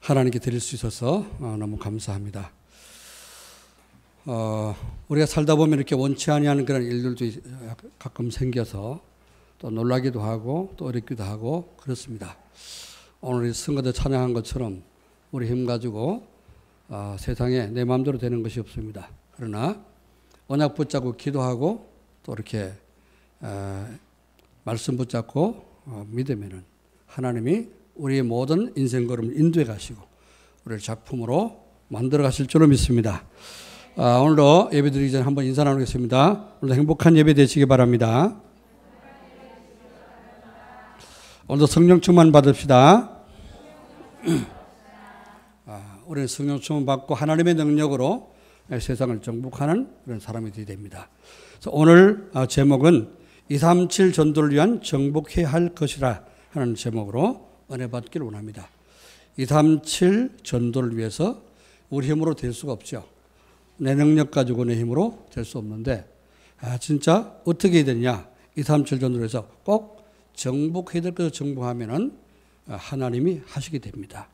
하나님께 드릴 수 있어서 너무 감사합니다. 우리가 살다 보면 이렇게 원치 아니하는 그런 일들도 가끔 생겨서 또 놀라기도 하고 또 어렵기도 하고 그렇습니다. 오늘 이 성가대 찬양한 것처럼 우리 힘 가지고 세상에 내 마음대로 되는 것이 없습니다. 그러나 언약 붙잡고 기도하고 또 이렇게 말씀 붙잡고 믿으면은 하나님이 우리의 모든 인생 걸음을 인도해 가시고 우리를 작품으로 만들어 가실 줄로 믿습니다. 오늘도 예배 드리기 전에 한번 인사 나누겠습니다. 오늘도 행복한 예배 되시기 바랍니다. 오늘도 성령 충만 받읍시다. 우리는 성령 충만 받고 하나님의 능력으로 세상을 정복하는 그런 사람이 되어야 됩니다. 그래서 오늘 제목은 237 전도를 위한 정복해야 할 것이라 하는 제목으로 은혜 받기를 원합니다. 237 전도를 위해서 우리 힘으로 될 수가 없죠. 내 능력 가지고 내 힘으로 될 수 없는데 진짜 어떻게 해야 되냐. 237 전도를 해서 꼭 정복해야 될 것을 정복하면은 하나님이 하시게 됩니다.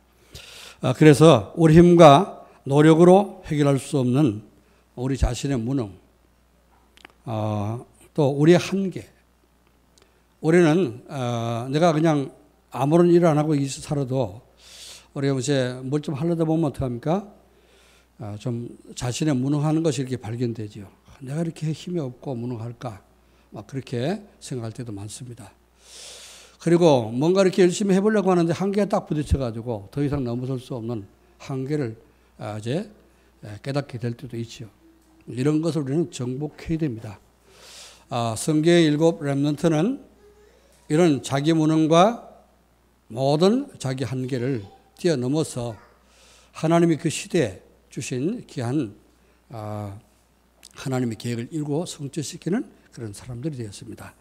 그래서 우리 힘과 노력으로 해결할 수 없는 우리 자신의 무능, 또 우리의 한계. 우리는 내가 그냥 아무런 일을 안 하고 살아도 우리가 이제 뭘 좀 하려다 보면 어떡합니까? 좀 자신의 무능하는 것이 이렇게 발견되지요. 내가 이렇게 힘이 없고 무능할까? 막 그렇게 생각할 때도 많습니다. 그리고 뭔가 이렇게 열심히 해보려고 하는데 한계가 딱 부딪혀가지고 더 이상 넘어설 수 없는 한계를 이제 깨닫게 될 때도 있죠. 이런 것을 우리는 정복해야 됩니다. 성경의 7 렘넌트는 이런 자기 무능과 모든 자기 한계를 뛰어넘어서 하나님이 그 시대에 주신 귀한 하나님의 계획을 이루고 성취시키는 그런 사람들이 되었습니다.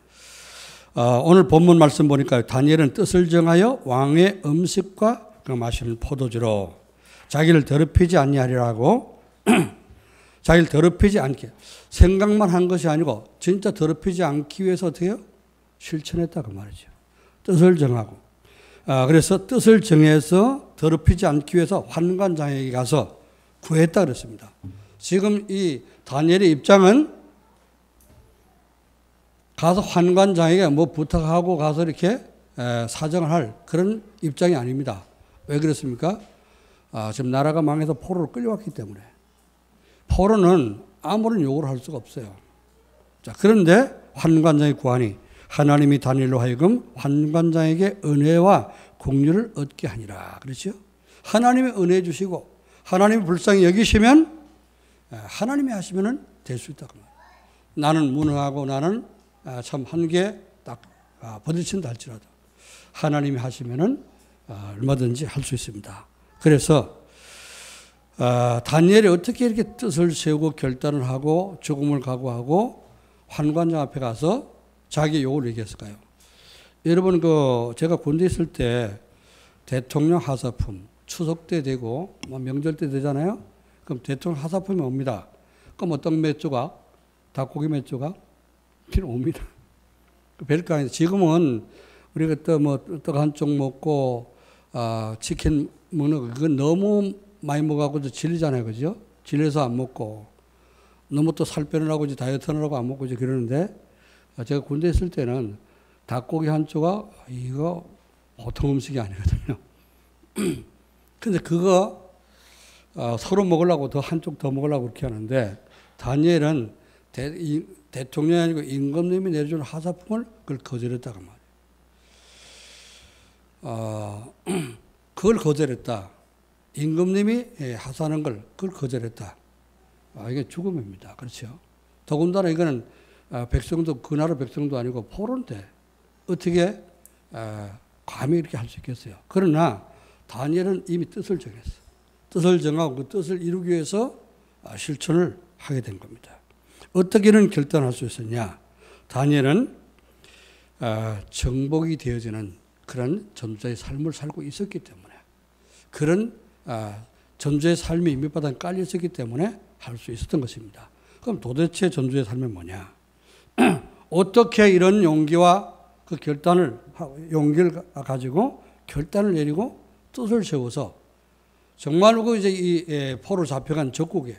오늘 본문 말씀 보니까 다니엘은 뜻을 정하여 왕의 음식과 그 마시는 포도주로 자기를 더럽히지 아니하리라고 자기를 더럽히지 않게 생각만 한 것이 아니고 진짜 더럽히지 않기 위해서 어떻게 해요? 실천했다 그 말이죠. 뜻을 정하고 그래서 뜻을 정해서 더럽히지 않기 위해서 환관장에게 가서 구했다 그랬습니다. 지금 이 다니엘의 입장은 가서 환관장에게 뭐 부탁하고 가서 이렇게 사정을 할 그런 입장이 아닙니다. 왜 그렇습니까? 지금 나라가 망해서 포로로 끌려왔기 때문에. 포로는 아무런 요구를 할 수가 없어요. 자, 그런데 환관장의 구하니 하나님이 다니엘로 하여금 환관장에게 은혜와 공유를 얻게 하니라. 그렇죠? 하나님이 은혜 주시고 하나님이 불쌍히 여기시면 하나님이 하시면 될 수 있다. 나는 무능하고 나는 참 한계 딱 부딪힌다 할지라도 하나님이 하시면 얼마든지 할 수 있습니다. 그래서 다니엘이 어떻게 이렇게 뜻을 세우고 결단을 하고 죽음을 각오하고 환관장 앞에 가서 자기 요구를 얘기했을까요? 여러분 제가 군대 있을 때 대통령 하사품 추석 때 되고 명절 때 되잖아요. 그럼 대통령 하사품이 옵니다. 그럼 어떤 몇 조각, 닭고기 몇 조각 이렇게 옵니다. 별거 아닌데 지금은 우리가 떡 한 쪽 먹고 치킨 먹는 거 그건 너무 많이 먹어가지고 질리잖아요, 그죠? 질려서 안 먹고 너무 또 살 빼느라고 다이어트 하느라고 안 먹고 그러는데 제가 군대 있을 때는 닭고기 한 조각 이거 보통 음식이 아니거든요. 근데 그거 서로 먹으려고 한쪽 더 먹으려고 그렇게 하는데 다니엘은 대통령이 아니고 임금님이 내려주는 하사품을 그걸 거절했다고 말이에요. 그걸 거절했다. 임금님이 하사하는 걸 그걸 거절했다. 이게 죽음입니다. 그렇죠? 더군다나 이거는 백성도 그 나라 백성도 아니고 포로인데 어떻게 감히 이렇게 할 수 있겠어요? 그러나 다니엘은 이미 뜻을 정했어. 뜻을 정하고 그 뜻을 이루기 위해서 실천을 하게 된 겁니다. 어떻게 이런 결단할 수 있었냐? 다니엘은 정복이 되어지는 그런 전도자의 삶을 살고 있었기 때문에 그런 전도자의 삶이 밑바닥에 깔려 있었기 때문에 할 수 있었던 것입니다. 그럼 도대체 전도자의 삶은 뭐냐? 어떻게 이런 용기와 그 용기를 가지고 결단을 내리고 뜻을 세워서 정말로 그 이제 이 포로 잡혀간 적국에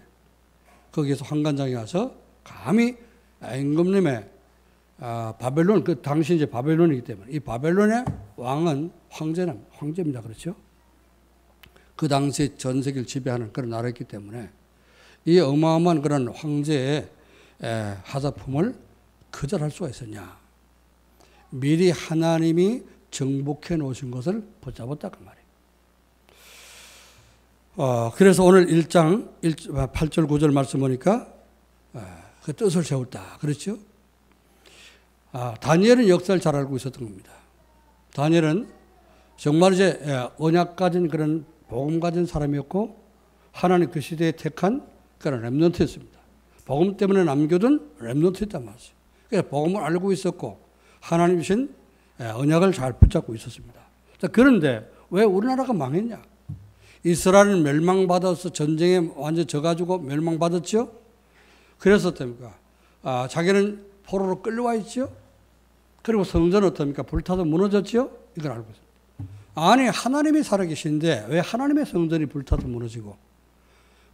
거기에서 환관장에 가서 감히 임금님의 바벨론, 그 당시 이제 바벨론이기 때문에 이 바벨론의 왕은 황제입니다. 그렇죠? 그 당시 전 세계를 지배하는 그런 나라였기 때문에 이 어마어마한 그런 황제의 하사품을 거절할 수가 있었냐. 미리 하나님이 정복해 놓으신 것을 붙잡았다 그 말이에요. 그래서 오늘 1장 8절 9절 말씀 보니까 그 뜻을 세웠다. 그렇죠? 다니엘은 역사를 잘 알고 있었던 겁니다. 다니엘은 정말 이제 언약 가진 그런 복음 가진 사람이었고 하나님 그 시대에 택한 그런 렘넌트였습니다. 복음 때문에 남겨둔 렘넌트였단 말이죠. 그래서 복음을 알고 있었고 하나님 주신 언약을 잘 붙잡고 있었습니다. 그런데 왜 우리나라가 망했냐? 이스라엘은 멸망받아서 전쟁에 완전 져가지고 멸망받았죠? 그래서 어떻습니까? 자기는 포로로 끌려와 있죠? 그리고 성전은 어떻습니까? 불타서 무너졌죠? 이걸 알고 있습니다. 아니, 하나님이 살아계신데 왜 하나님의 성전이 불타서 무너지고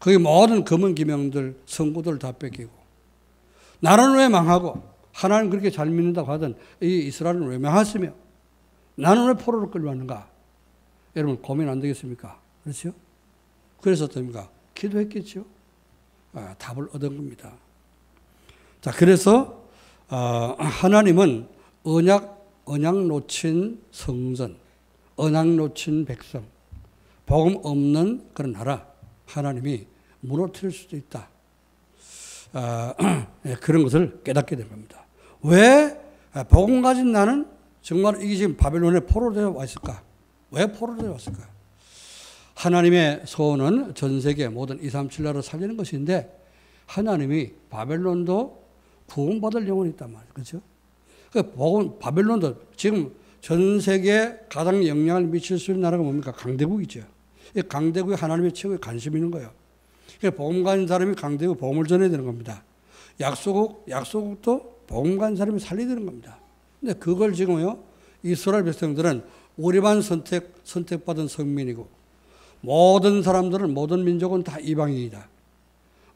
거기 모든 검은 기명들, 성구들 다 뺏기고 나는 왜 망하고 하나님 그렇게 잘 믿는다고 하던 이 이스라엘은 왜 망했으며 나는 왜 포로로 끌려왔는가? 여러분 고민 안 되겠습니까? 그렇죠? 그래서 어떻습니까? 기도했겠죠? 답을 얻은 겁니다. 자, 그래서 하나님은 언약 놓친 성전, 언약 놓친 백성, 복음 없는 그런 나라 하나님이 무너뜨릴 수도 있다. 그런 것을 깨닫게 된 겁니다. 왜 복음 가진 나는 정말 이게 지금 바벨론에 포로로 되어 왔을까? 왜 포로로 되어 왔을까? 하나님의 소원은 전 세계 모든 237 나라를 살리는 것인데 하나님이 바벨론도 구원받을 영혼이 있단 말이에요. 그렇죠? 바벨론도 지금 전 세계에 가장 영향을 미칠 수 있는 나라가 뭡니까? 강대국이죠. 이 강대국에 하나님의 최고의 관심이 있는 거예요. 복음 가진 사람이 강대국 복음을 전해야 되는 겁니다. 약소국도 복음 가진 사람이 살려야 되는 겁니다. 근데 그걸 지금요, 이스라엘 백성들은 우리만 선택받은 성민이고 모든 사람들은, 모든 민족은 다 이방인이다.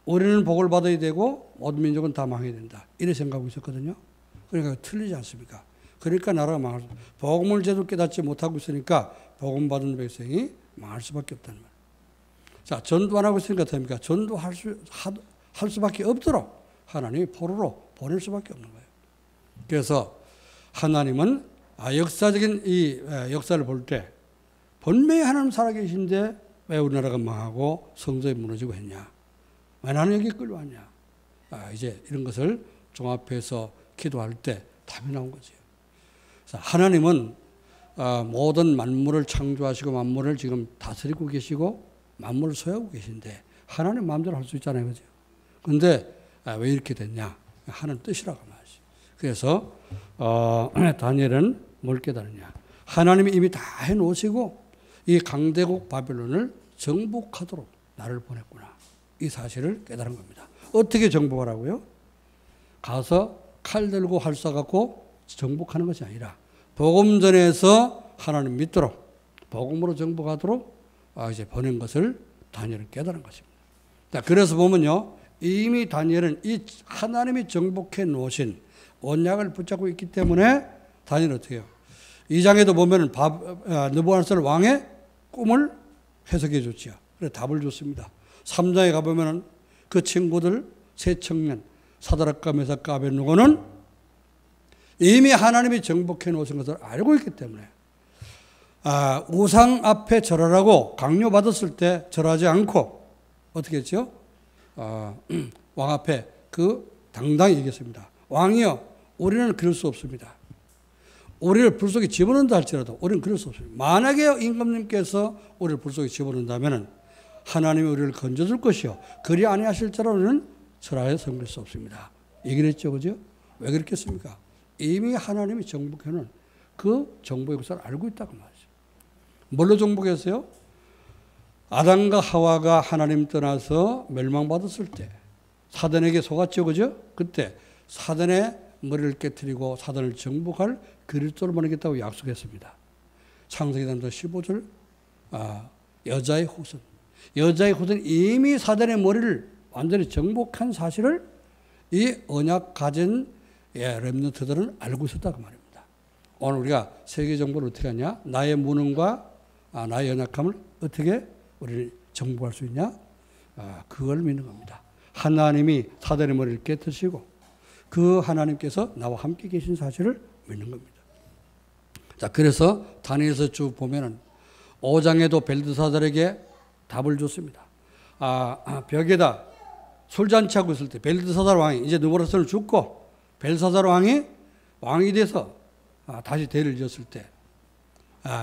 우리는 복을 받아야 되고 모든 민족은 다 망해야 된다. 이렇게 생각하고 있었거든요. 그러니까 틀리지 않습니까? 그러니까 나라가 망할 수, 복음을 제대로 깨닫지 못하고 있으니까 복음 받은 백성이 망할 수밖에 없다는 말이에요. 자, 전도 안 하고 있으니까 어떻습니까? 전도할 수밖에 없도록 하나님이 포로로 보낼 수밖에 없는 거예요. 그래서 하나님은 역사적인 이 역사를 볼 때 분명히 하나님 살아계신데 왜 우리나라가 망하고 성전이 무너지고 했냐? 왜 나는 여기 끌려왔냐? 이제 이런 것을 종합해서 기도할 때 답이 나온 거죠. 그래서 하나님은 모든 만물을 창조하시고 만물을 지금 다스리고 계시고 만물을 소유하고 계신데 하나님 마음대로 할 수 있잖아요. 그죠? 근데 왜 이렇게 됐냐? 하나님 뜻이라고 말이죠. 그래서 다니엘은 뭘 깨달았냐? 하나님이 이미 다 해놓으시고 이 강대국 바벨론을 정복하도록 나를 보냈구나. 이 사실을 깨달은 겁니다. 어떻게 정복하라고요? 가서 칼 들고 활 쏴갖고 정복하는 것이 아니라 복음 전에서 하나님 믿도록 복음으로 정복하도록 이제 보낸 것을 다니엘은 깨달은 것입니다. 자, 그래서 보면요, 이미 다니엘은 이 하나님이 정복해 놓으신 언약을 붙잡고 있기 때문에 다니엘은 어떻게 해요? 2장에도 보면 느부갓네살 왕의 꿈을 해석해 줬지요. 그래서 답을 줬습니다. 3장에 가보면 그 친구들 세 청년 사드락과 메삭과 아벳느고는 이미 하나님이 정복해 놓으신 것을 알고 있기 때문에 우상 앞에 절하라고 강요받았을 때 절하지 않고 어떻게 했죠? 왕 앞에 당당히 얘기했습니다. 왕이여, 우리는 그럴 수 없습니다. 우리를 불 속에 집어넣는다 할지라도 우리는 그럴 수 없습니다. 만약에 임금님께서 우리를 불 속에 집어넣는다면 하나님이 우리를 건져줄 것이요, 그리 아니하실 자라 우리는 절하에 섬길 수 없습니다. 얘기를 했죠. 그죠? 왜 그렇겠습니까? 이미 하나님이 정복해놓은 그 정복의 역사를 알고 있다고 말이죠. 뭘로 정복했어요? 아담과 하와가 하나님 떠나서 멸망받았을 때 사단에게 속았죠. 그죠? 그때 사단의 머리를 깨뜨리고 사단을 정복할 그리스도를 보내겠다고 약속했습니다. 창세기 3장 15절 여자의 후손, 여자의 후손 이미 사단의 머리를 완전히 정복한 사실을 이 언약 가진 렘넌트들은 알고 있었다고 말입니다. 오늘 우리가 세계 정보를 어떻게 하냐? 나의 무능과 나의 연약함을 어떻게 우리는 정복할 수 있냐? 그걸 믿는 겁니다. 하나님이 사단의 머리를 깨뜨리시고 그 하나님께서 나와 함께 계신 사실을 믿는 겁니다. 자, 그래서 다니엘서 쭉 보면은 5장에도 벨드사살에게 답을 줬습니다. 벽에다 술잔치하고 있을 때 벨드사살 왕이 이제 느부갓네살은 죽고 벨드사살 왕이 돼서 다시 대를 지었을 때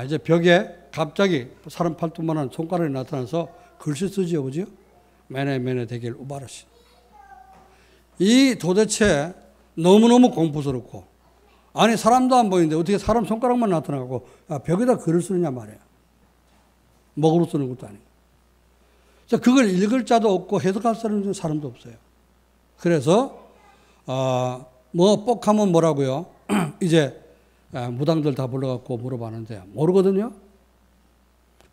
이제 벽에 갑자기 사람 팔뚝만한 손가락이 나타나서 글씨 쓰지요, 그죠? 메네 데겔 우바르신. 이 도대체 너무너무 공포스럽고 아니 사람도 안 보이는데 어떻게 사람 손가락만 나타나고 벽에다 글을 쓰느냐 말이에요. 먹으로 쓰는 것도 아니고. 자, 그걸 읽을 자도 없고 해석할 사람도 없어요. 그래서 뻑하면 뭐라고요? 이제 무당들 다 불러갖고 물어봤는데 모르거든요.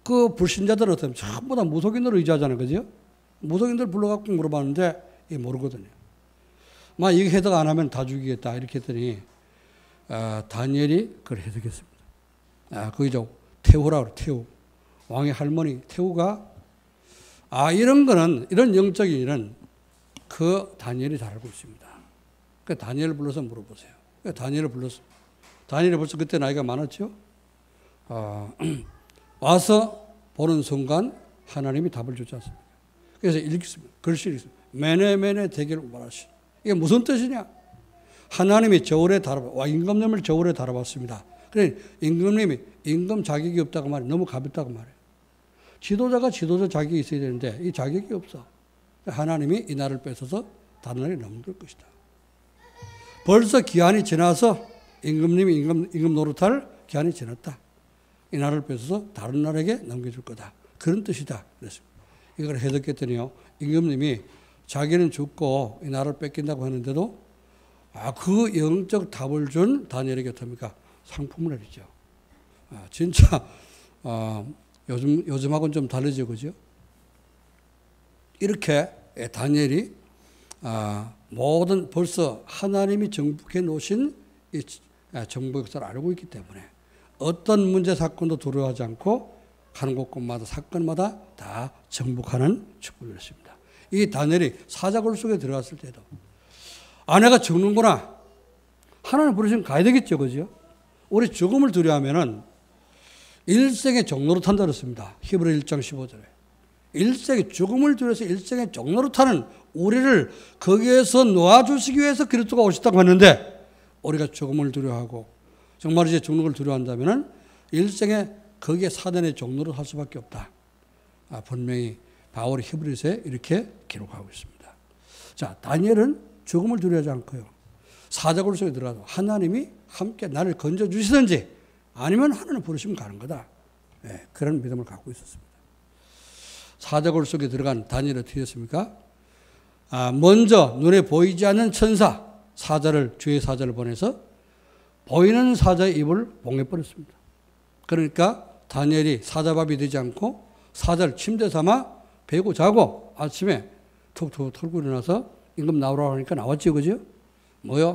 그 불신자들은 어떻게 전부 다 무속인으로 의지하잖아요, 그죠? 무속인들 불러갖고 물어봤는데 모르거든요. 막 이거 해석 안 하면 다 죽이겠다 이렇게 했더니 다니엘이 그걸 해석했습니다. 그게 태우라고 그래요. 태우. 왕의 할머니 태우가 이런 거는 이런 영적인 일은 그 다니엘이 잘 알고 있습니다. 그 다니엘을 불러서 물어보세요. 다니엘을 불렀어. 다니엘이 벌써 그때 나이가 많았죠. 와서 보는 순간 하나님이 답을 주지 않습니까? 그래서 읽습니다. 글씨 읽습니다. 메네 데겔 우바르신. 이게 무슨 뜻이냐? 하나님이 저울에 임금님을 저울에 달아봤습니다. 그래 임금님이 임금 자격이 없다고 말해. 너무 가볍다고 말해. 지도자가 지도자 자격이 있어야 되는데 이 자격이 없어. 하나님이 이 나라를 뺏어서 다른 나라에 넘길 것이다. 벌써 기한이 지나서 임금님이 임금 노릇할 기한이 지났다. 이 나라를 뺏어서 다른 나라에게 넘겨줄 거다. 그런 뜻이다. 그랬습니다. 이걸 해석했더니요. 임금님이 자기는 죽고 이 나라를 뺏긴다고 하는데도 그 영적 답을 준 다니엘에게 어떻습니까? 상품을 내리죠. 진짜 요즘하고는 좀 다르죠, 그죠? 이렇게 다니엘이 모든 벌써 하나님이 정복해 놓으신 이 정복 역사를 알고 있기 때문에 어떤 문제 사건도 두려워하지 않고 가는 곳곳마다 사건마다 다 정복하는 축복을 했습니다. 이 다니엘이 사자굴 속에 들어갔을 때도 내가 죽는구나. 하나님 부르시면 가야 되겠죠, 그죠? 우리 죽음을 두려워하면은 일생의 종로로 탄다 그랬습니다. 히브리 1장 15절에. 일생의 죽음을 두려워서 일생의 종로로 타는 우리를 거기에서 놓아주시기 위해서 그리스도가 오셨다고 했는데 우리가 죽음을 두려워하고 정말 이제 죽는 걸 두려워한다면은 일생에 거기에 사단의 종로를 할 수밖에 없다. 분명히 바울이 히브리서에 이렇게 기록하고 있습니다. 자, 다니엘은 죽음을 두려워하지 않고요. 사자굴 속에 들어가도 하나님이 함께 나를 건져주시든지 아니면 하나님 부르시면 가는 거다. 그런 믿음을 갖고 있었습니다. 사자굴 속에 들어간 다니엘은 어떻게 됐습니까? 먼저 눈에 보이지 않는 천사 주의 사자를 보내서 보이는 사자의 입을 봉해버렸습니다. 그러니까 다니엘이 사자밥이 되지 않고 사자를 침대 삼아 베고 자고 아침에 툭툭 털고 일어나서 임금 나오라고 하니까 나왔죠, 그죠?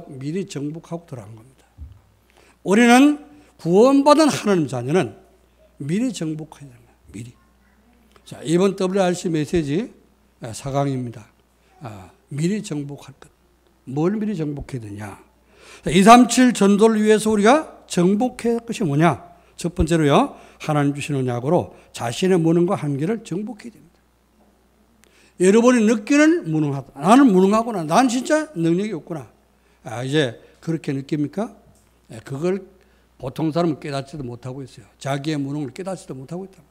미리 정복하고 들어간 겁니다. 우리는 구원받은 하나님 자녀는 미리 정복해야 됩니다. 미리. 자, 이번 WRC 메시지 4강입니다. 미리 정복할 것. 뭘 미리 정복해야 되냐? 237 전도를 위해서 우리가 정복해야 할 것이 뭐냐? 첫 번째로요, 하나님 주시는 약으로 자신의 무능과 한계를 정복해야 됩니다. 여러분이 느끼는 무능하다. 나는 무능하구나. 난 진짜 능력이 없구나. 이제 그렇게 느낍니까? 그걸 보통 사람은 깨닫지도 못하고 있어요. 자기의 무능을 깨닫지도 못하고 있다.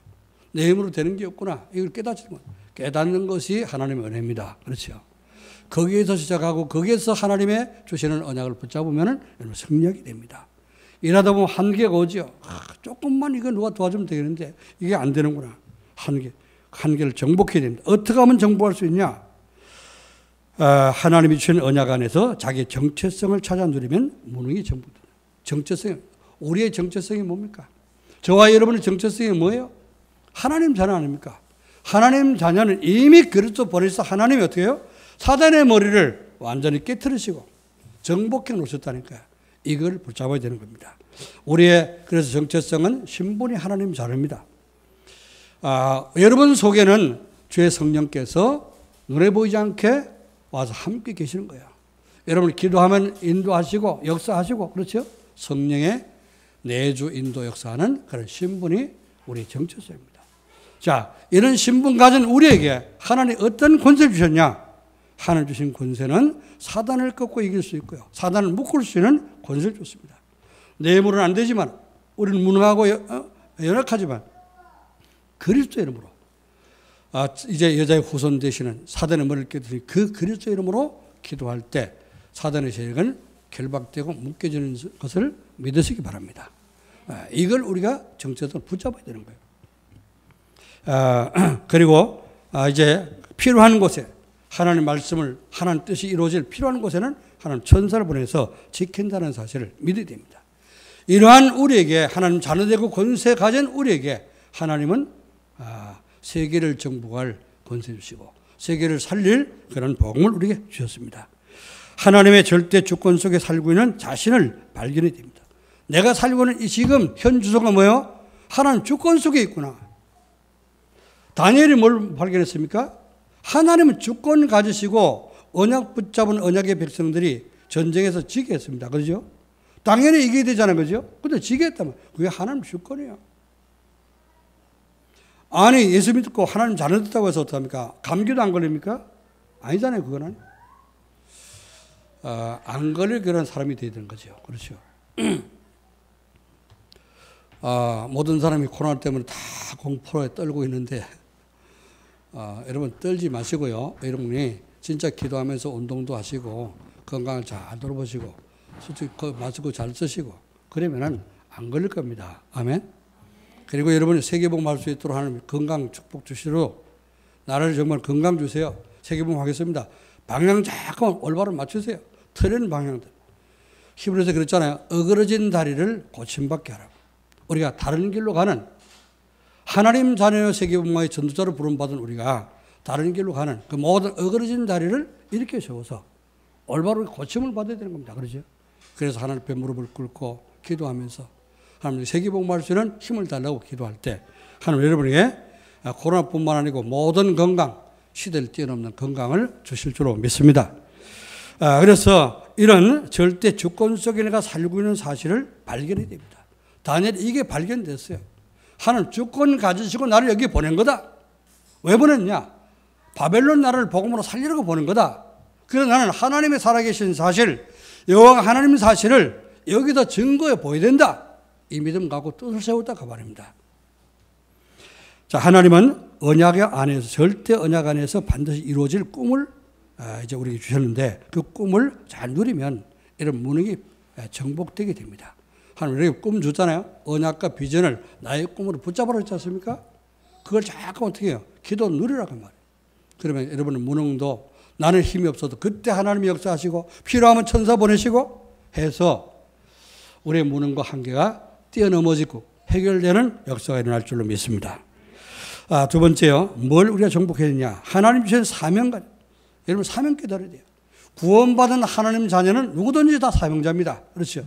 내 힘으로 되는 게 없구나. 이걸 깨닫지도 못. 깨닫는 것이 하나님의 은혜입니다. 그렇죠? 거기에서 시작하고 거기에서 하나님의 주시는 언약을 붙잡으면 승리하게 됩니다. 일하다 보면 한계가 오죠. 조금만 이거 누가 도와주면 되겠는데 이게 안 되는구나. 한계를 정복해야 됩니다. 어떻게 하면 정복할 수 있냐? 하나님이 주신 언약 안에서 자기의 정체성을 찾아 누리면 무능이 정복됩니다. 우리의 정체성이 뭡니까? 저와 여러분의 정체성이 뭐예요? 하나님 자녀 아닙니까? 하나님 자녀는 이미 그리스도 보내서 하나님이 어떻게 해요? 사단의 머리를 완전히 깨트리시고 정복해 놓으셨다니까요. 이걸 붙잡아야 되는 겁니다. 우리의 그래서 정체성은 신분이 하나님 자녀입니다. 여러분 속에는 주의 성령께서 눈에 보이지 않게 와서 함께 계시는 거예요. 여러분 기도하면 인도하시고 역사하시고 그렇죠? 성령의 내주 인도 역사하는 그런 신분이 우리 정체성입니다. 자, 이런 신분 가진 우리에게 하나님이 어떤 권세를 주셨냐? 하나님 주신 권세는 사단을 꺾고 이길 수 있고요. 사단을 묶을 수 있는 권세를 줬습니다. 내 힘으로는 안 되지만 우리는 무능하고 연약하지만 그리스도 이름으로 이제 여자의 후손 되시는 사단의 머리를 깨뜨린 그 그리스도 이름으로 기도할 때 사단의 세력은 결박되고 묶여지는 것을 믿으시기 바랍니다. 이걸 우리가 정체성을 붙잡아야 되는 거예요. 그리고 이제 필요한 곳에 하나님의 말씀을 하나님 뜻이 이루어질 필요한 곳에는 하나님 천사를 보내서 지킨다는 사실을 믿어야 됩니다. 이러한 우리에게 하나님 자녀되고 권세 가진 우리에게 하나님은 세계를 정복할 권세 주시고 세계를 살릴 그런 복음을 우리에게 주셨습니다. 하나님의 절대 주권 속에 살고 있는 자신을 발견해야 됩니다. 내가 살고 있는 이 지금 현 주소가 뭐예요? 하나님 주권 속에 있구나. 다니엘이 뭘 발견했습니까? 하나님은 주권 가지시고 언약 붙잡은 언약의 백성들이 전쟁에서 지게 했습니다. 그렇죠? 당연히 이겨야 되잖아요. 그죠? 근데 지게 했다면 그게 하나님 주권이에요. 아니 예수 믿고 하나님 자녀 됐다고 해서 어떡합니까? 감기도 안 걸립니까? 아니잖아요. 그거는. 안 걸릴 그런 사람이 되어야 되는 거죠. 그렇죠. 모든 사람이 코로나 때문에 다 공포에 떨고 있는데 여러분 떨지 마시고요. 여러분이 진짜 기도하면서 운동도 하시고 건강을 잘 돌보시고 솔직히 마스크 잘 쓰시고 그러면은 안 걸릴 겁니다. 아멘. 그리고 여러분이 세계복음 할 수 있도록 하는 건강 축복 주시도록 나라를 정말 건강 주세요. 세계복음 하겠습니다. 방향 잠깐 올바로 맞추세요. 틀린 방향들. 히브리서 그랬잖아요. 어그러진 다리를 고침받게 하라고. 우리가 다른 길로 가는 하나님 자녀의 세계복음화의 전도자로 부름받은 우리가 다른 길로 가는 그 모든 어그러진 다리를 이렇게 세워서 올바로 고침을 받아야 되는 겁니다. 그렇죠? 그래서 하나님 앞에 무릎을 꿇고 기도하면서 하나님 세계복음화할 수 있는 힘을 달라고 기도할 때 하나님 여러분에게 코로나뿐만 아니고 모든 건강, 시대를 뛰어넘는 건강을 주실 줄로 믿습니다. 그래서 이런 절대 주권 속에 내가 살고 있는 사실을 발견해야 됩니다. 다니엘이 이게 발견됐어요. 하나님 주권 가지시고 나를 여기 보낸 거다. 왜 보냈냐? 바벨론 나라를 복음으로 살리려고 보낸 거다. 그래서 나는 하나님의 살아계신 사실, 여호와가 하나님의 사실을 여기다 증거해 보여야 된다. 이 믿음 갖고 뜻을 세웠다 그 말입니다. 자, 하나님은 언약 안에서 절대 언약 안에서 반드시 이루어질 꿈을 이제 우리에게 주셨는데 그 꿈을 잘 누리면 이런 무능이 정복되게 됩니다. 하나님 우리에게 꿈 줬잖아요. 언약과 비전을 나의 꿈으로 붙잡으라 했지 않습니까? 그걸 자꾸 어떻게 해요? 기도 누리라고 말이에요. 그러면 여러분은 무능도 나는 힘이 없어도 그때 하나님이 역사하시고 필요하면 천사 보내시고 해서 우리의 무능과 한계가 뛰어넘어지고 해결되는 역사가 일어날 줄로 믿습니다. 두 번째요. 뭘 우리가 정복해야 되냐. 하나님 주신 사명감. 여러분 사명 깨달아야 돼요. 구원받은 하나님 자녀는 누구든지 다 사명자입니다. 그렇죠.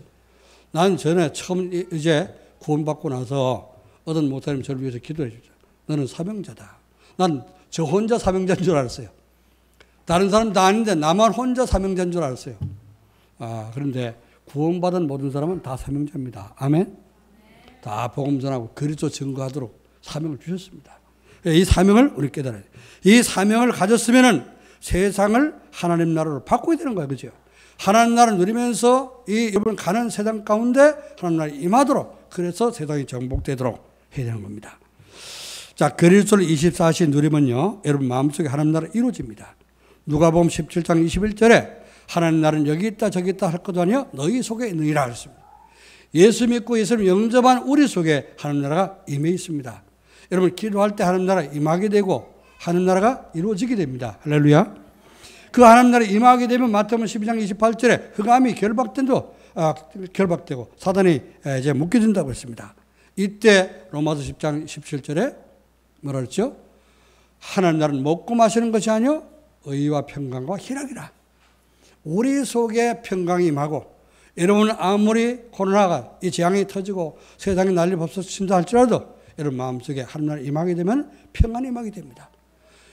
난 전에 처음 이제 구원받고 나서 어떤 목사님 저를 위해서 기도해 주죠. 너는 사명자다. 난 저 혼자 사명자인 줄 알았어요. 다른 사람 다 아닌데 나만 혼자 사명자인 줄 알았어요. 그런데 구원받은 모든 사람은 다 사명자입니다. 아멘. 다 복음 전하고 그리스도 증거하도록 사명을 주셨습니다. 이 사명을 우리 깨달아야 돼요. 이 사명을 가졌으면은 세상을 하나님 나라로 바꿔야 되는 거예요. 그죠? 하나님 나라를 누리면서 이 여러분 가는 세상 가운데 하나님 나라에 임하도록 그래서 세상이 정복되도록 해야 되는 겁니다. 자, 그리스도를 24시 누리면요. 여러분 마음속에 하나님 나라 이루어집니다. 누가복음 17장 21절에 하나님 나라는 여기 있다 저기 있다 할 것도 아니요 너희 속에 있느니라 그랬습니다. 예수 믿고 예수를 영접한 우리 속에 하나님 나라가 임해 있습니다. 여러분 기도할 때 하나님 나라가 임하게 되고 하나님 나라가 이루어지게 됩니다. 할렐루야. 그 하나님 나라에 임하게 되면 마태복음 12장 28절에 흑암이 결박되고 사단이 이제 묶여진다고 했습니다. 이때 로마서 10장 17절에 뭐라 그랬죠? 하나님 나라는 먹고 마시는 것이 아니요 의와 평강과 희락이라. 우리 속에 평강이 임하고, 여러분 아무리 코로나가 이 재앙이 터지고 세상에 난리 법석친다 할지라도 여러분 마음속에 하나님 나라 임하게 되면 평안이 임하게 됩니다.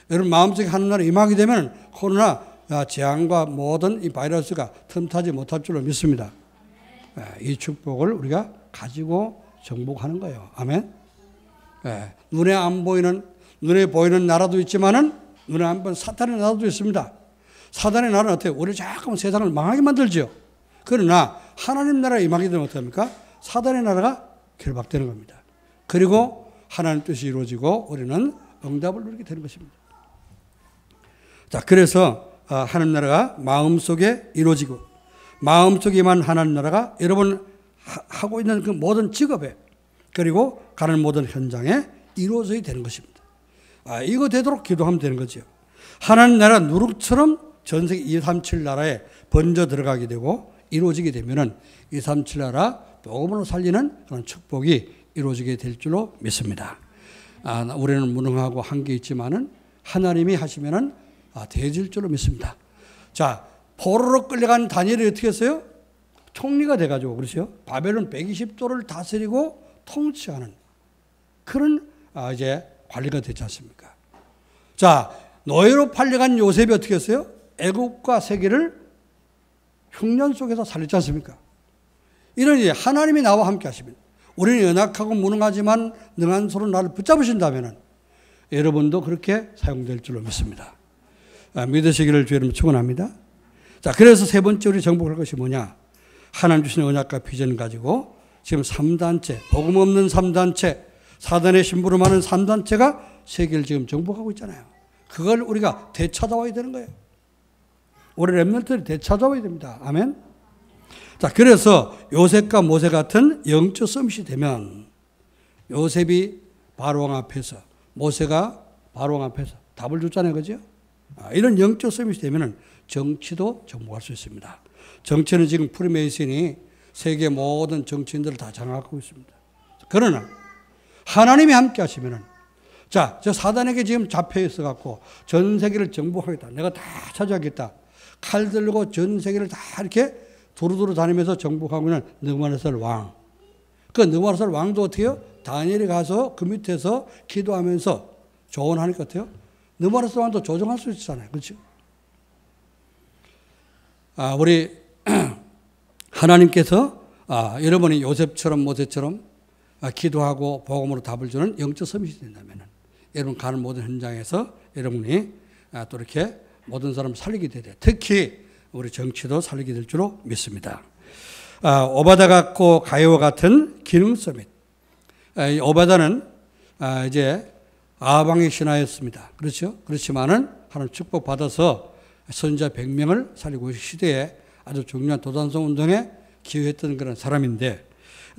여러분 마음속에 하나님 나라 임하게 되면 코로나 재앙과 모든 이 바이러스가 틈타지 못할 줄로 믿습니다. 이 축복을 우리가 가지고 정복하는 거예요. 아멘. 눈에 안 보이는, 눈에 보이는 나라도 있지만은 눈에 안 보이는 사탄의 나라도 있습니다. 사탄의 나라는 어때요? 우리를 자꾸 세상을 망하게 만들죠. 그러나 하나님 나라에 임하게 되면 어떻습니까? 사탄의 나라가 결박되는 겁니다. 그리고 하나님 뜻이 이루어지고 우리는 응답을 누리게 되는 것입니다. 자, 그래서 하나님 나라가 마음속에 이루어지고, 마음속에만 하나님 나라가 여러분 하고 있는 그 모든 직업에, 그리고 가는 모든 현장에 이루어져야 되는 것입니다. 이거 되도록 기도하면 되는 거죠. 하나님 나라 누룩처럼 전 세계 237 나라에 번져 들어가게 되고 이루어지게 되면은 237 나라 복음으로 살리는 그런 축복이 이루어지게 될 줄로 믿습니다. 우리는 무능하고 한계 있지만은 하나님이 하시면은 되어질 줄로 믿습니다. 자, 포로로 끌려간 다니엘이 어떻게 했어요? 총리가 돼가지고, 그렇죠? 바벨론 120도를 다스리고 통치하는 그런 이제 관리가 되지 않습니까? 자, 노예로 팔려간 요셉이 어떻게 했어요? 애국과 세계를 흉년 속에서 살렸지 않습니까? 이런 이제 하나님이 나와 함께 하시면, 우리는 연약하고 무능하지만 능한 손으로 나를 붙잡으신다면 여러분도 그렇게 사용될 줄로 믿습니다. 믿으시기를 주의 이름으로 축원합니다. 자, 그래서 세 번째 우리 정복할 것이 뭐냐? 하나님 주시는 언약과 비전을 가지고 지금 3단체, 복음 없는 3단체, 사단의 심부름 하는 3단체가 세계를 지금 정복하고 있잖아요. 그걸 우리가 되찾아와야 되는 거예요. 우리 렘넌트들이 되찾아와야 됩니다. 아멘. 자, 그래서 요셉과 모세 같은 영적 서밋이 되면 요셉이 바로왕 앞에서, 모세가 바로왕 앞에서 답을 줬잖아요. 그죠? 이런 영적 서밋이 되면 정치도 정복할 수 있습니다. 정치는 지금 프리메이슨이 세계 모든 정치인들을 다 장악하고 있습니다. 그러나 하나님이 함께 하시면, 자, 저 사단에게 지금 잡혀 있어갖고 전 세계를 정복하겠다, 내가 다 차지하겠다, 칼 들고 전 세계를 다 이렇게 두루두루 다니면서 정복하고 있는 느부갓네살 왕. 그 느부갓네살 왕도 어떻게 해요? 다니엘이 가서 그 밑에서 기도하면서 조언하니까 어때요? 느부갓네살 왕도 조정할 수 있잖아요. 그렇죠? 우리 하나님께서 여러분이 요셉처럼 모세처럼 기도하고 복음으로 답을 주는 영적 서밋이 된다면 여러분 가는 모든 현장에서 여러분이 또 이렇게 모든 사람을 살리게 돼요. 특히 우리 정치도 살리게 될 줄로 믿습니다. 오바다 같고 가요와 같은 기능 서밋. 오바다는 이제 아방의 신하였습니다. 그렇죠? 그렇지만은 하나님 축복 받아서 선지자 100명을 살리고 시대에 아주 중요한 도단성 운동에 기여했던 그런 사람인데,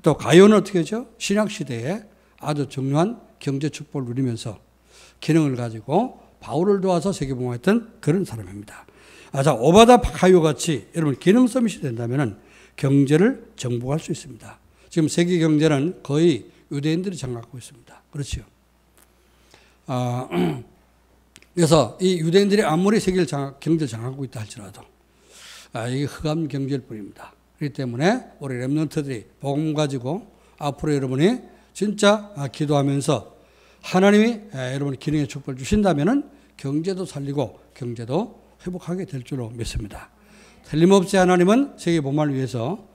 또 가요는 어떻게 하죠? 신약 시대에 아주 중요한 경제 축복을 누리면서 기능을 가지고 바울을 도와서 세계복음화했던 그런 사람입니다. 자, 오바다 가요 같이 여러분 기능 서밋이 된다면 경제를 정복할 수 있습니다. 지금 세계 경제는 거의 유대인들이 장악하고 있습니다. 그렇죠? 그래서 이 유대인들이 아무리 세계를 경제를 장악하고 있다 할지라도 이게 흑암 경제일 뿐입니다. 그렇기 때문에 우리 렘넌트들이 복음 가지고 앞으로 여러분이 진짜 기도하면서 하나님이 여러분 기능의 축복을 주신다면 경제도 살리고 경제도 회복하게 될 줄로 믿습니다. 틀림없이 하나님은 세계 복음을 위해서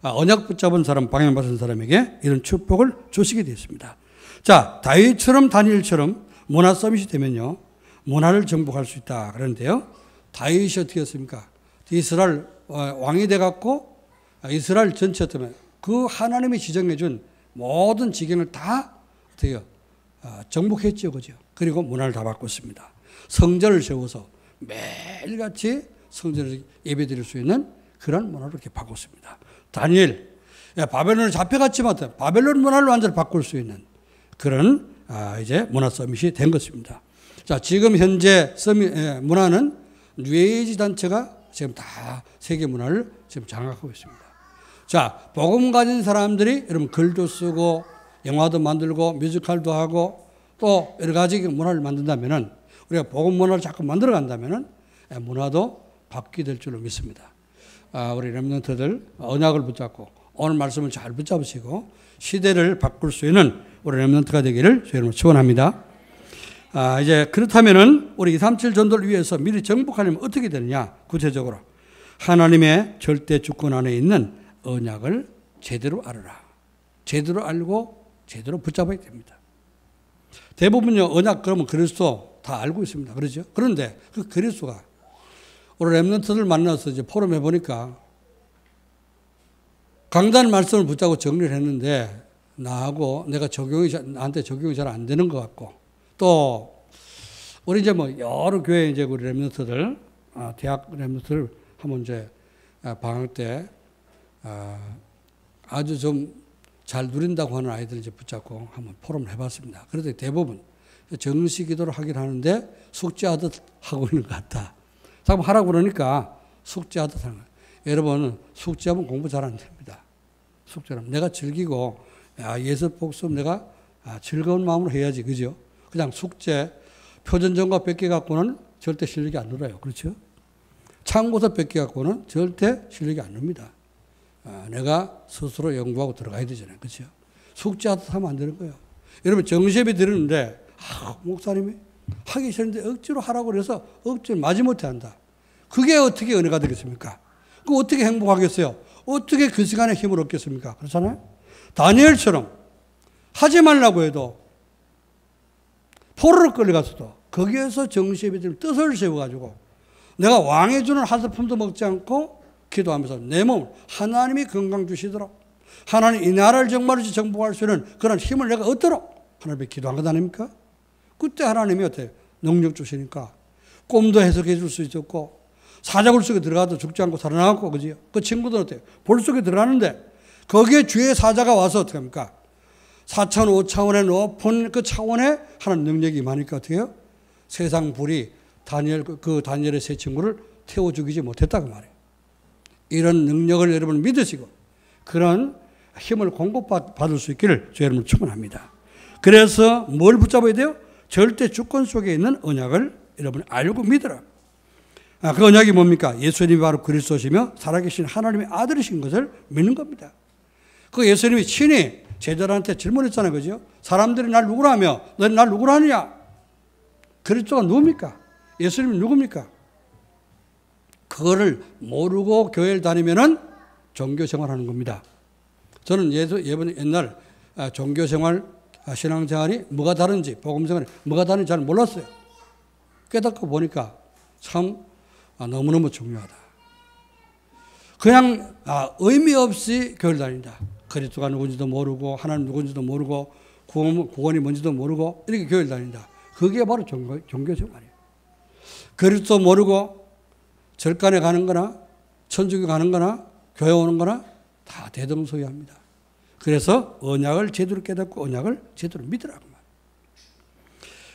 언약 붙잡은 사람, 방향 받은 사람에게 이런 축복을 주시게 되었습니다. 자, 다윗처럼 다니엘처럼 문화 서밋이 되면요, 문화를 정복할 수 있다 그러는데요. 다윗이 어떻게 했습니까? 이스라엘 왕이 돼갖고 이스라엘 전체였다면 그 하나님이 지정해 준 모든 지경을 다 어떻게 정복했죠, 그죠? 그리고 문화를 다 바꿨습니다. 성전을 세워서 매일같이 성전을 예배드릴 수 있는 그런 문화로 이렇게 바꿨습니다. 다니엘, 바벨론에 잡혀갔지만 바벨론 문화를 완전히 바꿀 수 있는 그런 이제 문화 서밋이 된 것입니다. 자, 지금 현재 문화는 뉴에이지 단체가 지금 다 세계 문화를 지금 장악하고 있습니다. 자, 복음 가진 사람들이 여러분 글도 쓰고 영화도 만들고 뮤지컬도 하고 또 여러 가지 문화를 만든다면은 우리가 복음 문화를 자꾸 만들어 간다면은 문화도 바뀌게 될 줄로 믿습니다. 우리 렘넌트들 언약을 붙잡고 오늘 말씀을 잘 붙잡으시고 시대를 바꿀 수 있는 우리 렘넌트가 되기를 주님으로 축원합니다. 이제 그렇다면은 우리 237 전도를 위해서 미리 정복하려면 어떻게 되느냐? 구체적으로 하나님의 절대 주권 안에 있는 언약을 제대로 알아라. 제대로 알고 제대로 붙잡아야 됩니다. 대부분요 언약 그러면 그리스도 다 알고 있습니다. 그렇죠? 그런데 그 그리스도가 우리 렘넌트들 만나서 이제 포럼해 보니까 강단 말씀을 붙잡고 정리를 했는데 나하고 나한테 적용이 잘 안 되는 것 같고 또 우리 이제 뭐 여러 교회 이제 우리 렘넌트들 대학 렘넌트들 한번 이제 방학 때 아주 좀 잘 누린다고 하는 아이들 이제 붙잡고 한번 포럼을 해봤습니다. 그래도 대부분 정시 기도를 하긴 하는데 숙제하듯 하고 있는 것 같다. 자꾸 하라고 그러니까 숙제하듯 하는 거예요. 여러분 숙제하면 공부 잘 안 됩니다. 숙제는 내가 즐기고 예습 복습 내가 즐거운 마음으로 해야지 그죠? 그냥 숙제 표준점과 뺏기 갖고는 절대 실력이 안 늘어요. 그렇죠? 참고서 뺏기 갖고는 절대 실력이 안 늡니다. 내가 스스로 연구하고 들어가야 되잖아요. 그렇죠? 숙제하듯 하면 안 되는 거예요. 여러분 정시예배 드리는데 목사님이 하기 싫은데 억지로 하라고 그래서 억지로 마지못해 한다. 그게 어떻게 은혜가 되겠습니까? 그 어떻게 행복하겠어요? 어떻게 그 시간에 힘을 얻겠습니까? 그렇잖아요? 다니엘처럼 하지 말라고 해도 포로로 끌려갔어도 거기에서 정시예배들 뜻을 세워가지고 내가 왕의 주는 하스품도 먹지 않고 기도하면서 내 몸 하나님이 건강 주시도록 하나님 이 나라를 정말로 정복할 수 있는 그런 힘을 내가 얻도록 하나님께 기도한 것 아닙니까? 그때 하나님이 어때요? 능력 주시니까 꿈도 해석해 줄 수 있었고 사자굴 속에 들어가도 죽지 않고 살아나갔고 그지요? 그 친구들 어때요? 볼 속에 들어가는데 거기에 주의 사자가 와서 어떻게 합니까? 4천 5차원의 높은 그 차원에 하나님 능력이 임하니까 어떻게 해요? 세상 불이 다니엘의 세 친구를 태워 죽이지 못했다고 말해요. 이런 능력을 여러분 믿으시고 그런 힘을 공급받을 수 있기를 주 여러분을 축원합니다. 그래서 뭘 붙잡아야 돼요? 절대 주권 속에 있는 언약을 여러분이 알고 믿으라. 그 언약이 뭡니까? 예수님이 바로 그리스도시며 살아계신 하나님의 아들이신 것을 믿는 겁니다. 그 예수님이 친히 제자들한테 질문했잖아요. 그죠? 사람들이 날 누구라 하며 너는 날 누구라 하느냐? 그리스도가 누굽니까? 예수님이 누굽니까? 그거를 모르고 교회를 다니면은 종교생활 하는 겁니다. 저는 옛날 종교생활, 신앙생활이 뭐가 다른지, 복음생활이 뭐가 다른지 잘 몰랐어요. 깨닫고 보니까 참 너무너무 중요하다. 그냥 의미 없이 교회를 다닌다. 그리스도가 누군지도 모르고 하나님 누군지도 모르고 구원이 뭔지도 모르고 이렇게 교회를 다닌다. 그게 바로 종교생활이에요. 그리스도 모르고 절간에 가는 거나 천주교 가는 거나 교회 오는 거나 다 대동소이합니다. 그래서 언약을 제대로 깨닫고 언약을 제대로 믿으라고 말이에요.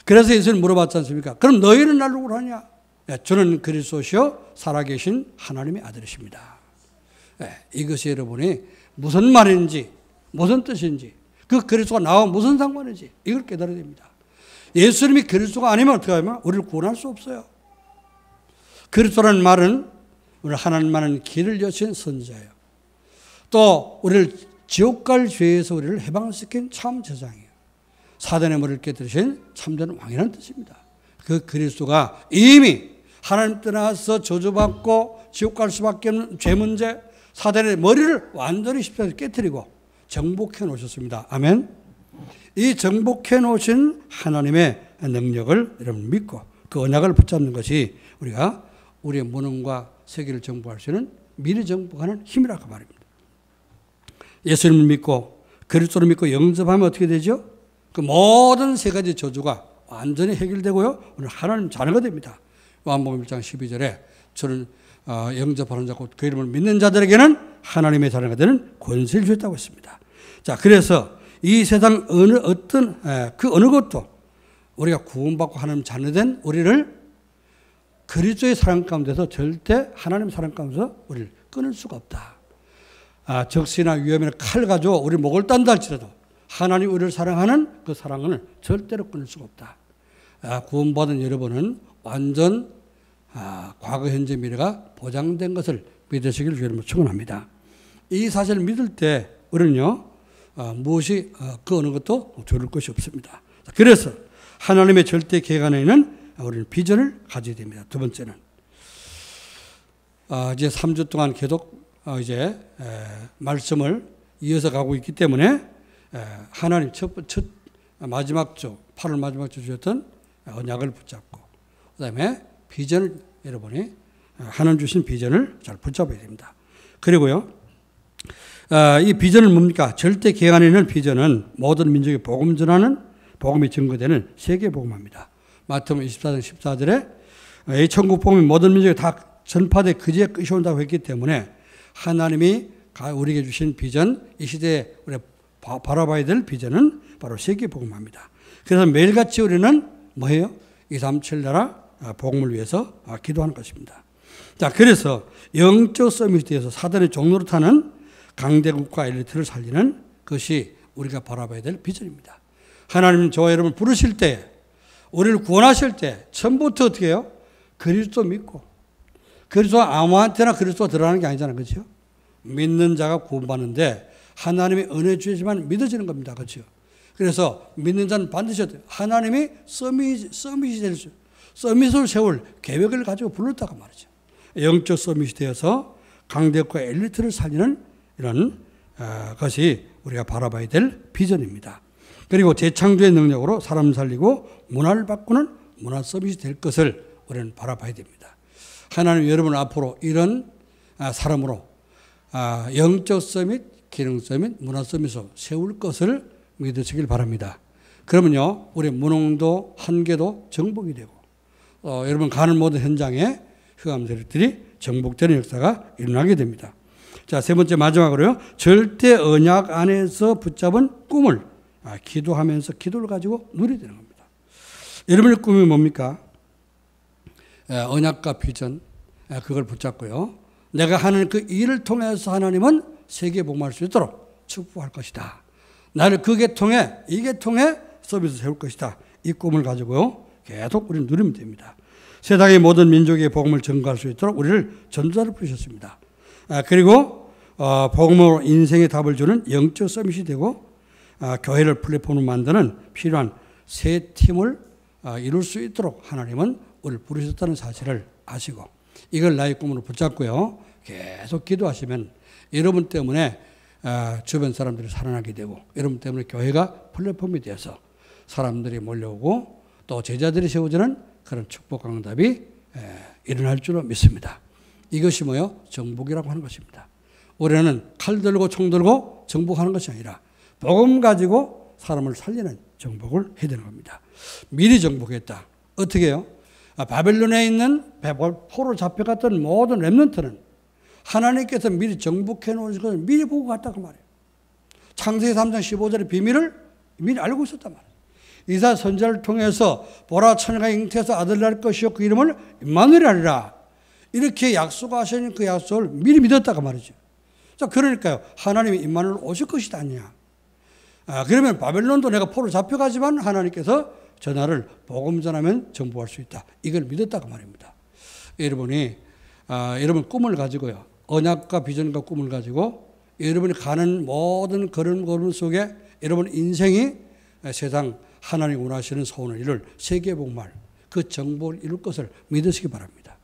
그래서 예수님 물어봤지 않습니까? 그럼 너희는 날 누구로 하냐? 저는 그리스도시요 살아계신 하나님의 아들이십니다. 이것이 여러분이 무슨 말인지 무슨 뜻인지 그 그리스도가 나와 무슨 상관인지 이걸 깨달아야 됩니다. 예수님이 그리스도가 아니면 어떻게 하면 우리를 구원할 수 없어요. 그리스도라는 말은 우리 하나님만은 길을 여신 선지자예요. 또 우리를 지옥 갈 죄에서 우리를 해방시킨 참 제장이에요. 사단의 머리를 깨뜨리신 참된 왕이라는 뜻입니다. 그 그리스도가 이미 하나님 떠나서 저주받고 지옥 갈 수밖에 없는 죄 문제 사단의 머리를 완전히 십자가에 깨뜨리고 정복해 놓으셨습니다. 아멘. 이 정복해 놓으신 하나님의 능력을 여러분 믿고 그 언약을 붙잡는 것이 우리가 우리의 무능과 세계를 정복할 수 있는 미리 정복하는 힘이라고 말입니다. 예수님을 믿고 그리스도를 믿고 영접하면 어떻게 되죠? 그 모든 세 가지 저주가 완전히 해결되고요. 오늘 하나님 자녀가 됩니다. 요한복음 1장 12절에 저는 영접하는 자고 그 이름을 믿는 자들에게는 하나님의 자녀가 되는 권세를 주셨다고 했습니다. 자, 그래서 이 세상 어느 것도 우리가 구원받고 하나님 자녀된 우리를 그리스도의 사랑 가운데서 절대 하나님의 사랑 가운데서 우리를 끊을 수가 없다. 적시나 위험이나 칼 가지고 우리 목을 딴다 할지라도 하나님 우리를 사랑하는 그 사랑을 절대로 끊을 수가 없다. 구원받은 여러분은 완전 과거, 현재, 미래가 보장된 것을 믿으시기를 주님으로 축원합니다. 이 사실을 믿을 때 우리는요 무엇이 그 어느 것도 두려울 것이 없습니다. 그래서 하나님의 절대 계획 안에는 우리는 비전을 가져야 됩니다. 두 번째는 이제 3주 동안 계속 이제 말씀을 이어서 가고 있기 때문에 하나님 첫 마지막 주 8월 마지막 주 주셨던 언약을 붙잡고 그다음에 비전을 여러분이 하나님 주신 비전을 잘 붙잡아야 됩니다. 그리고요 이 비전은 뭡니까? 절대 계획 안에 있는 비전은 모든 민족에 복음 전하는 복음이 증거되는 세계 복음화입니다. 마태복음 24장 14절에 이 천국 복음이 모든 민족에 다 전파돼 그지에 끝이 온다고 했기 때문에 하나님이 우리에게 주신 비전, 이 시대에 우리가 바라봐야 될 비전은 바로 세계 복음화입니다. 그래서 매일같이 우리는 뭐예요? 237 나라 복음을 위해서 기도하는 것입니다. 자, 그래서 영적 서밋에서 사단의 종로로 타는 강대국가 엘리트를 살리는 것이 우리가 바라봐야 될 비전입니다. 하나님은 저와 여러분을 부르실 때, 우리를 구원하실 때 처음부터 어떻게 해요? 그리스도 믿고, 그리스도 아무한테나 그리스도가 들어가는 게 아니잖아요. 그렇죠? 믿는 자가 구원받는데 하나님이 은혜 주시지만 믿어지는 겁니다. 그렇죠? 그래서 믿는 자는 반드시 하나님이 서밋이 될 수, 서밋을 세울 계획을 가지고 불렀다고 말이죠. 영적 서밋이 되어서 강대국가 엘리트를 살리는 이런 것이 우리가 바라봐야 될 비전입니다. 그리고 재창조의 능력으로 사람 살리고 문화를 바꾸는 문화 서밋이 될 것을 우리는 바라봐야 됩니다. 하나님 여러분 앞으로 이런 사람으로 영적 서밋, 기능 서밋, 문화 서밋으로 세울 것을 믿으시길 바랍니다. 그러면요 우리 무능도 한계도 정복이 되고 여러분 가는 모든 현장에 흑암 세력들이 정복되는 역사가 일어나게 됩니다. 자, 세 번째 마지막으로요. 절대 언약 안에서 붙잡은 꿈을 기도하면서 기도를 가지고 누리게 되는 겁니다. 여러분의 꿈이 뭡니까? 언약과 비전 그걸 붙잡고요. 내가 하는 그 일을 통해서 하나님은 세계 복음할 수 있도록 축복할 것이다. 나를 그 계통에 이 계통에 서비스 세울 것이다. 이 꿈을 가지고요. 계속 우리는 누리면 됩니다. 세상의 모든 민족의 복음을 전가할 수 있도록 우리를 전도자를 부르셨습니다. 그리고 복음으로 인생의 답을 주는 영적 서밋이 되고 교회를 플랫폼으로 만드는 필요한 새 팀을 이룰 수 있도록 하나님은 우리를 부르셨다는 사실을 아시고 이걸 나의 꿈으로 붙잡고요. 계속 기도하시면 여러분 때문에 주변 사람들이 살아나게 되고 여러분 때문에 교회가 플랫폼이 되어서 사람들이 몰려오고 또 제자들이 세워지는 그런 축복 강답이 일어날 줄로 믿습니다. 이것이 뭐요? 정복이라고 하는 것입니다. 우리는 칼 들고 총 들고 정복하는 것이 아니라 복음 가지고 사람을 살리는 정복을 해야 되는 겁니다. 미리 정복했다. 어떻게 해요? 바벨론에 있는 포로 잡혀갔던 모든 렘넌트는 하나님께서 미리 정복해 놓으신 것을 미리 보고 갔다고 말해요. 창세기 3장 15절의 비밀을 미리 알고 있었단 말이에요. 이사 선지자를 통해서 보라 처녀가 잉태해서 아들 낳을 것이요 그 이름을 임마누엘 하리라. 이렇게 약속하신 그 약속을 미리 믿었다고 말이죠. 자, 그러니까요. 하나님이 임마누엘 오실 것이다 아니냐. 그러면 바벨론도 내가 포로 잡혀가지만 하나님께서 전하를 복음 전하면 정복할 수 있다. 이걸 믿었다고 말입니다. 여러분이 여러분 꿈을 가지고요. 언약과 비전과 꿈을 가지고 여러분이 가는 모든 걸음 속에 여러분 인생이 세상 하나님 원하시는 소원을 이룰 세계 복음할 그 정복을 이룰 것을 믿으시기 바랍니다.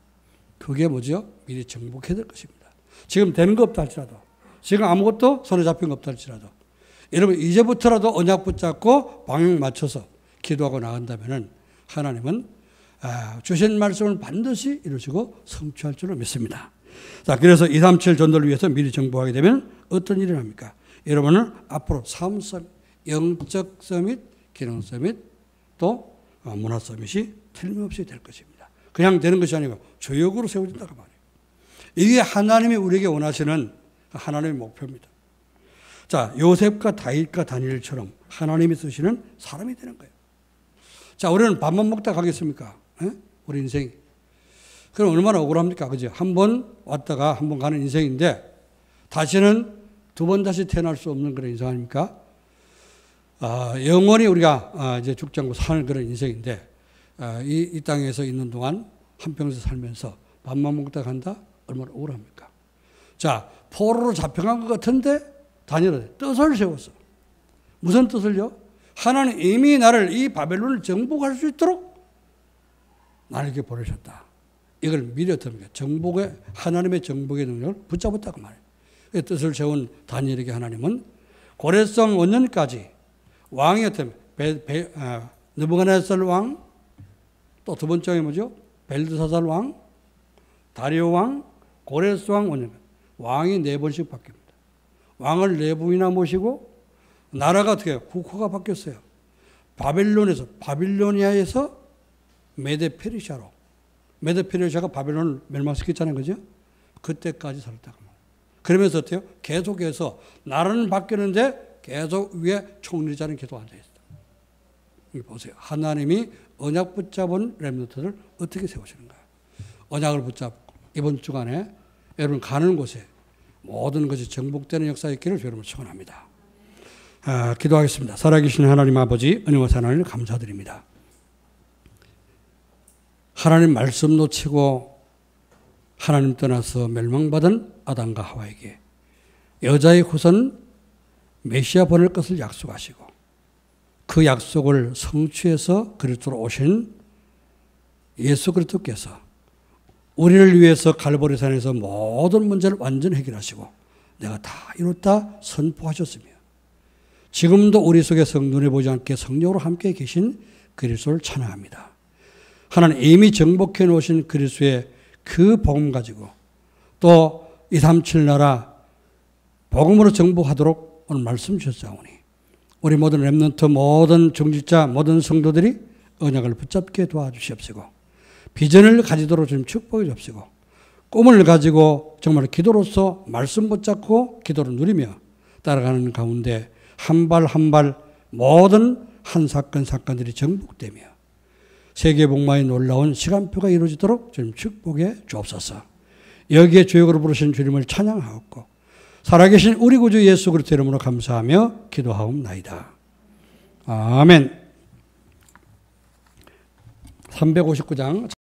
그게 뭐죠? 미리 정복해야 될 것입니다. 지금 되는 거 없다 할지라도 지금 아무것도 손에 잡힌 거 없다 할지라도 여러분 이제부터라도 언약 붙잡고 방향 맞춰서 기도하고 나간다면 하나님은 주신 말씀을 반드시 이루시고 성취할 줄로 믿습니다. 자, 그래서 237 전도를 위해서 미리 정복하게 되면 어떤 일이 납니까? 여러분은 앞으로 삶 서밋, 영적 서밋, 기능 서밋, 또 문화 서밋이 틀림없이 될 것입니다. 그냥 되는 것이 아니고 조역으로 세워진다고 말해요. 이게 하나님이 우리에게 원하시는 하나님의 목표입니다. 자, 요셉과 다윗과 다니엘처럼 하나님이 쓰시는 사람이 되는 거예요. 자, 우리는 밥만 먹다 가겠습니까? 우리 인생이. 그럼 얼마나 억울합니까? 그죠? 한 번 왔다가 한 번 가는 인생인데 다시는 두 번 다시 태어날 수 없는 그런 인생 아닙니까? 영원히 우리가 이제 죽지 않고 사는 그런 인생인데 이 땅에서 있는 동안 한평생 살면서 밥만 먹다 간다? 얼마나 우울합니까? 자, 포로로 잡혀간 것 같은데 다니엘은 뜻을 세웠어. 무슨 뜻을요? 하나님 이미 나를 이 바벨론을 정복할 수 있도록 나에게 보내셨다. 이걸 믿었던 거예요. 정복의, 하나님의 정복의 능력을 붙잡았다고 말해요. 그 뜻을 세운 다니엘에게 하나님은 고레성 원년까지 왕이었던 느부갓네살 왕, 또 두 번째가 뭐죠? 벨드사살 왕, 다리오 왕, 고레스 왕 원년. 왕이 4번씩 바뀝니다. 왕을 4분이나 모시고 나라가 어떻게 해요? 국호가 바뀌었어요. 바빌로니아에서 메데 페르시아로. 메데 페르시아가 바빌론을 멸망시켰잖아요. 그죠? 그때까지 살았다고 말해요. 그러면서 어때요? 계속해서 나라는 바뀌었는데 계속 위에 총리자는 계속 앉아있어요. 보세요. 하나님이 언약 붙잡은 렘넌트를 어떻게 세우시는가. 언약을 붙잡고 이번 주간에 여러분 가는 곳에 모든 것이 정복되는 역사 있기를 여러분 축원합니다. 기도하겠습니다. 살아계신 하나님 아버지 은혜와 사랑을 감사드립니다. 하나님 말씀 놓치고 하나님 떠나서 멸망받은 아담과 하와에게 여자의 후손 메시아 보낼 것을 약속하시고 그 약속을 성취해서 그리스도로 오신 예수 그리스도께서 우리를 위해서 갈보리산에서 모든 문제를 완전히 해결하시고 내가 다 이뤘다 선포하셨으며 지금도 우리 속에서 눈에 보지 않게 성령으로 함께 계신 그리스도를 찬양합니다. 하나님 이미 정복해 놓으신 그리스도의 그 복음 가지고 또 237 나라 복음으로 정복하도록 오늘 말씀 주셨사오니 우리 모든 렘넌트 모든 중직자 모든 성도들이 언약을 붙잡게 도와주시옵시고 비전을 가지도록 좀 축복해 주옵시고 꿈을 가지고 정말 기도로서 말씀 붙잡고 기도를 누리며 따라가는 가운데 한 발 한 발 모든 한 사건들이 정복되며 세계 복마의 놀라운 시간표가 이루어지도록 좀 축복해 주옵소서. 여기에 주역으로 부르신 주님을 찬양하옵고 살아계신 우리 구주 예수 그리스도 이름으로 감사하며 기도하옵나이다. 아멘. 359장